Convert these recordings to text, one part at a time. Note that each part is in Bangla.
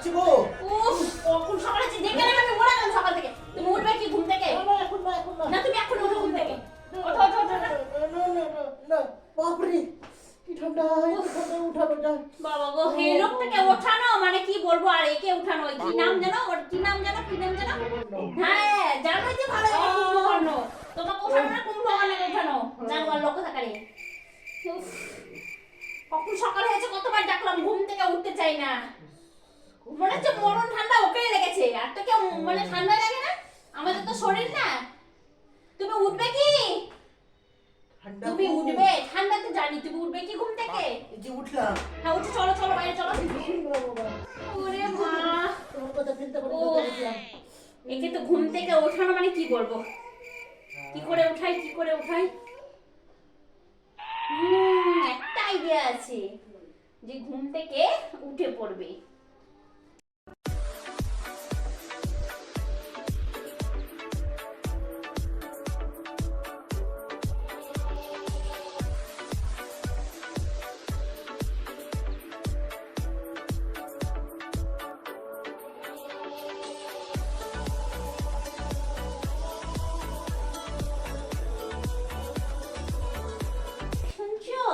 যাচ্ছি গো। উফ, কখন সকালে দেখে না আমি ওরা গেলাম সকাল থেকে। তুমি উঠবে কি ঘুম থেকে? এখন না। না তুমি এখন উঠো ঘুম থেকে। ওঠো ওঠো ওঠো ওঠো। না বাপরে কি ঠান্ডা, উঠানো যায়। বাবা গো, এই লোকটাকে ওঠানো মানে কি বলবো, আর একে উঠানো, কি নাম জানো ওর, কি নাম জানো? হ্যাঁ জানোই যে ভালো লাগে কুম্ভকর্ণ। তোমাকে ওঠানো না কুম্ভকর্ণকে ওঠানো, জানো আর লোক থাকারে। উফ, কখন সকাল হয়েছে, কতবার ডাকলাম, ঘুম থেকে উঠতে চাই না। মনে হচ্ছে মরণ ঠান্ডা ওকেই লেগেছে, আর তো কেউ মানে ঠান্ডা লাগে না, আমাদের তো শরীর না। তুমি উঠবে কি? তুমি উঠবে? ঠান্ডা তো জানি, তুমি উঠবে কি ঘুম থেকে? এই যে উঠলাম। হ্যাঁ উঠে চলো চলো বাইরে চলো। ওরে মা, তোমার কথা চিন্তা করে ও, একে তো ঘুম থেকে ওঠানো মানে কি বলবো, কি করে উঠাই কি করে উঠাই। একটা আইডিয়া আছে, যে ঘুম থেকে উঠে পড়বে। শুনছো?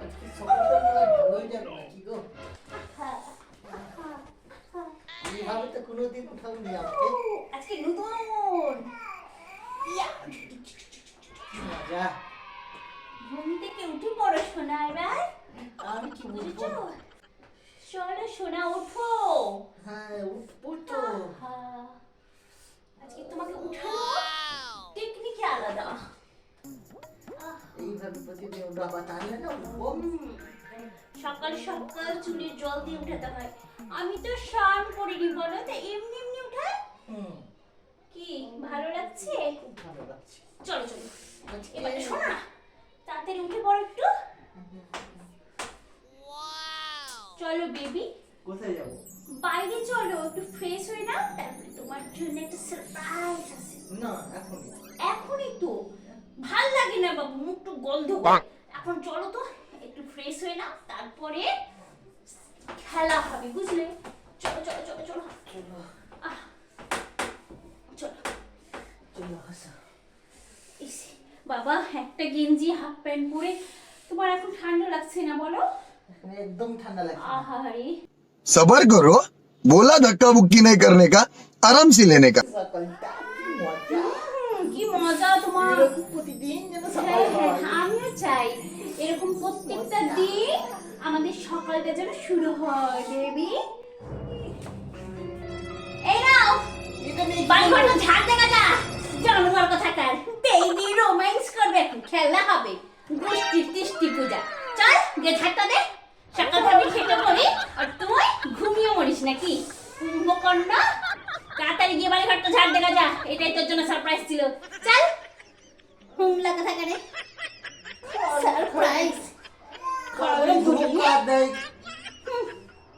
আজকে সকালটা ভালোই যাবে নাকি গো? এইভাবে তো কোনোদিন উঠাওনি আমাকে। আজকে নতুন ইয়া, মজা। ঘুম থেকে উঠে পড়ো শোনা, এবার আমি কি বুঝেছো? বলবো? চলো শোনা ওঠো। হ্যাঁ উঠবো তো। আহা, আজকে তোমাকে উঠানো টেকনিক আলাদা। এইভাবে প্রতিদিন বাবা টানলে না উঠবো। সকাল সকাল চুলের জল দিয়ে উঠাতে হয়। আমি তো স্নান করিনি বলো, তো এমনি এমনি উঠাই। কি ভালো লাগছে? খুব ভালো লাগছে। চলো চলো, আজকে এবার শোনো না, তাড়াতাড়ি উঠে পড়ো একটু। চলো বেবি, কোথায় যাবো? বাইরে চলো, একটু ফ্রেশ হয়ে নাও, তারপরে তোমার জন্য একটা সারপ্রাইজ আছে। না এখনই। এখনই তো ভাল লাগে না বাবু, মুখটা গন্ধ করে। এখন চলো তো, একটু ফ্রেশ হয়ে নাও, তারপরে খেলা হবে, বুঝলে? চলো চলো চলো চলো। চলো আহ, চলো। চলো হাসা। ইস, বাবা একটা গেঞ্জি হাফ প্যান্ট পরে তোমার এখন ঠান্ডা লাগছে না বলো? এখন একদম ঠান্ডা লাগছে। আহারে, सबर करो बोला धक्का बुक्की नहीं करने का आराम से लेने का সকালটা কি মজা। কি মজা তোমার। এরকম প্রতিদিন যেন সকাল হ্যাঁ, হ্যাঁ, হয়। আমিও চাই এরকম প্রত্যেকটা দিন আমাদের সকালটা যেন শুরু হয় বেবি। এই নাও এটা নিয়ে কি বাড়ি করবো? ঘরটা ঝাড় দেখা যা, জন্মবার কথা থাকার বেবি রোম্যান্স করবে, এখন খেলা হবে, গোষ্ঠী টিষ্টি পূজা। চল গিয়ে ঝাড়টা দে, সকাল থেকে খেতে পড়ি আর তুই ঘুমিয়ে মরিস নাকি কুম্ভকর্ণ। তাড়াতাড়ি গিয়ে বাড়ি ঘরটা ঝাড় দেখা যা, এটাই তোর জন্য সারপ্রাইজ ছিল। চল হুম লাগা থাকে রে সারপ্রাইজ। খালি ধোকা দেয়।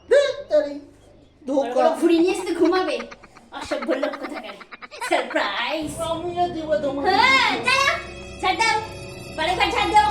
ধুত্তারি, ধোকা। ঘুরি নিয়ে এসে ঘুমাবে, অসভ্য লোক কোথাকার। সারপ্রাইজ। আমিও দিব তোমাকে। হ্যাঁ, চলো, ছাড় দাও, বাড়ি ঘর ছাড় দাও।